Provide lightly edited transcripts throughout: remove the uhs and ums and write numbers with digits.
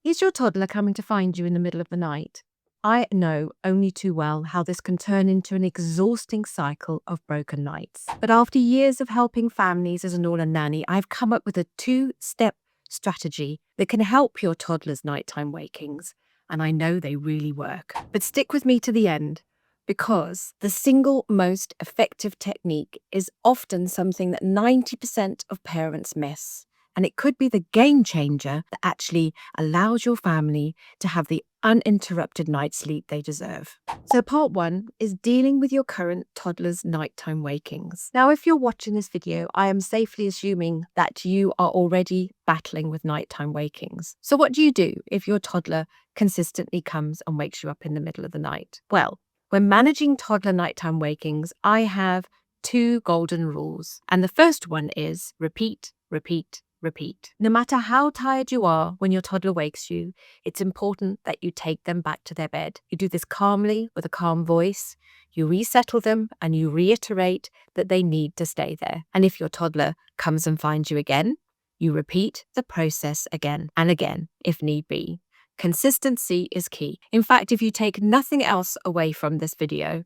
Is your toddler coming to find you in the middle of the night? I know only too well how this can turn into an exhausting cycle of broken nights. But after years of helping families as an all nanny, I've come up with a 2-step strategy that can help your toddler's nighttime wakings. And I know they really work. But stick with me to the end, because the single most effective technique is often something that 90% of parents miss. And it could be the game changer that actually allows your family to have the uninterrupted night's sleep they deserve. So part 1 is dealing with your current toddler's nighttime wakings. Now, if you're watching this video, I am safely assuming that you are already battling with nighttime wakings. So what do you do if your toddler consistently comes and wakes you up in the middle of the night? Well, when managing toddler nighttime wakings, I have 2 golden rules. And the first one is repeat, repeat, repeat. No matter how tired you are when your toddler wakes you, it's important that you take them back to their bed. You do this calmly with a calm voice. You resettle them and you reiterate that they need to stay there. And if your toddler comes and finds you again, you repeat the process again and again if need be. Consistency is key. In fact, if you take nothing else away from this video,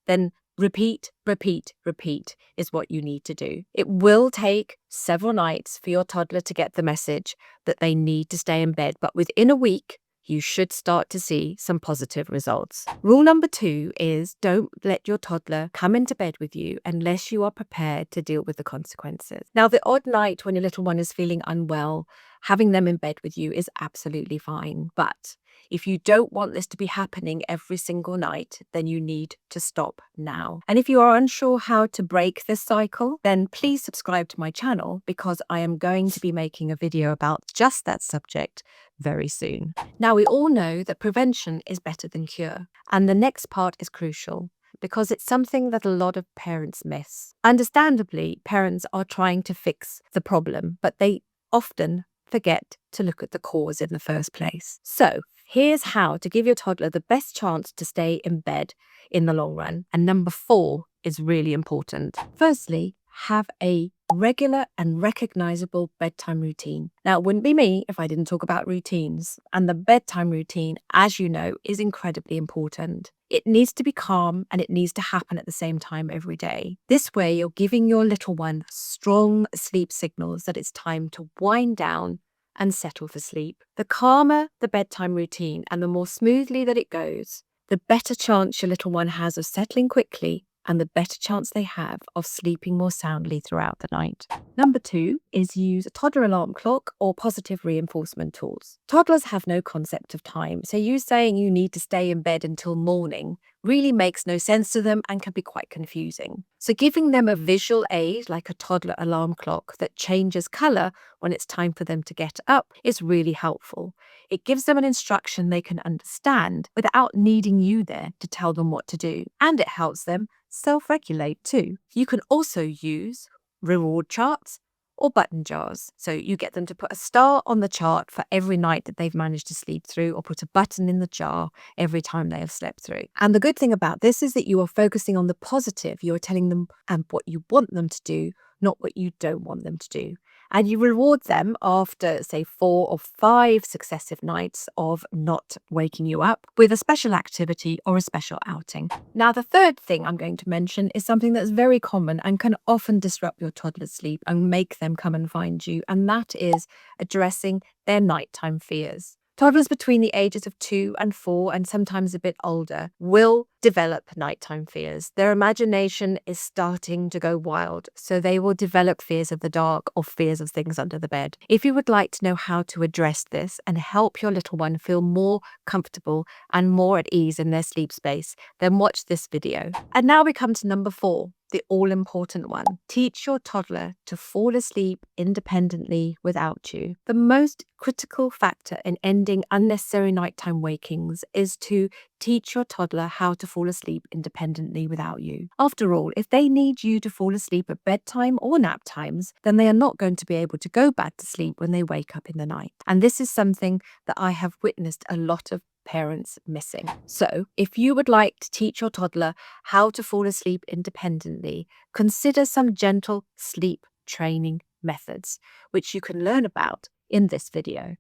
then repeat, repeat, repeat is what you need to do. It will take several nights for your toddler to get the message that they need to stay in bed, but within a week, you should start to see some positive results. Rule number 2 is don't let your toddler come into bed with you unless you are prepared to deal with the consequences. Now, the odd night when your little one is feeling unwell, having them in bed with you is absolutely fine. But if you don't want this to be happening every single night, then you need to stop now. And if you are unsure how to break this cycle, then please subscribe to my channel, because I am going to be making a video about just that subject very soon. Now, we all know that prevention is better than cure. And the next part is crucial, because it's something that a lot of parents miss. Understandably, parents are trying to fix the problem, but they often forget to look at the cause in the first place. So here's how to give your toddler the best chance to stay in bed in the long run. And number 4 is really important. Firstly, have a regular and recognizable bedtime routine. Now, it wouldn't be me if I didn't talk about routines. And the bedtime routine, as you know, is incredibly important. It needs to be calm and it needs to happen at the same time every day. This way, you're giving your little one strong sleep signals that it's time to wind down and settle for sleep. The calmer the bedtime routine and the more smoothly that it goes, the better chance your little one has of settling quickly and the better chance they have of sleeping more soundly throughout the night. Number 2 is use a toddler alarm clock or positive reinforcement tools. Toddlers have no concept of time, so you saying you need to stay in bed until morning really makes no sense to them and can be quite confusing. So giving them a visual aid like a toddler alarm clock that changes colour when it's time for them to get up is really helpful. It gives them an instruction they can understand without needing you there to tell them what to do. And it helps them self-regulate too. You can also use reward charts or button jars. So you get them to put a star on the chart for every night that they've managed to sleep through, or put a button in the jar every time they have slept through. And the good thing about this is that you are focusing on the positive. You're telling them what you want them to do, not what you don't want them to do. And you reward them after, say, 4 or 5 successive nights of not waking you up with a special activity or a special outing. Now, the third thing I'm going to mention is something that's very common and can often disrupt your toddler's sleep and make them come and find you, and that is addressing their nighttime fears. Toddlers between the ages of 2 and 4, and sometimes a bit older, will develop nighttime fears. Their imagination is starting to go wild, so they will develop fears of the dark or fears of things under the bed. If you would like to know how to address this and help your little one feel more comfortable and more at ease in their sleep space, then watch this video. And now we come to number 4. The all-important one. Teach your toddler to fall asleep independently without you. The most critical factor in ending unnecessary nighttime wakings is to teach your toddler how to fall asleep independently without you. After all, if they need you to fall asleep at bedtime or nap times, then they are not going to be able to go back to sleep when they wake up in the night. And this is something that I have witnessed a lot of parents missing. So if you would like to teach your toddler how to fall asleep independently, consider some gentle sleep training methods, which you can learn about in this video.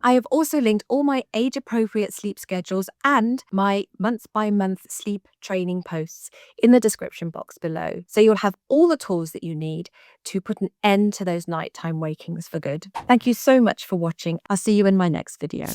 I have also linked all my age-appropriate sleep schedules and my month-by-month sleep training posts in the description box below. So you'll have all the tools that you need to put an end to those nighttime wakings for good. Thank you so much for watching. I'll see you in my next video.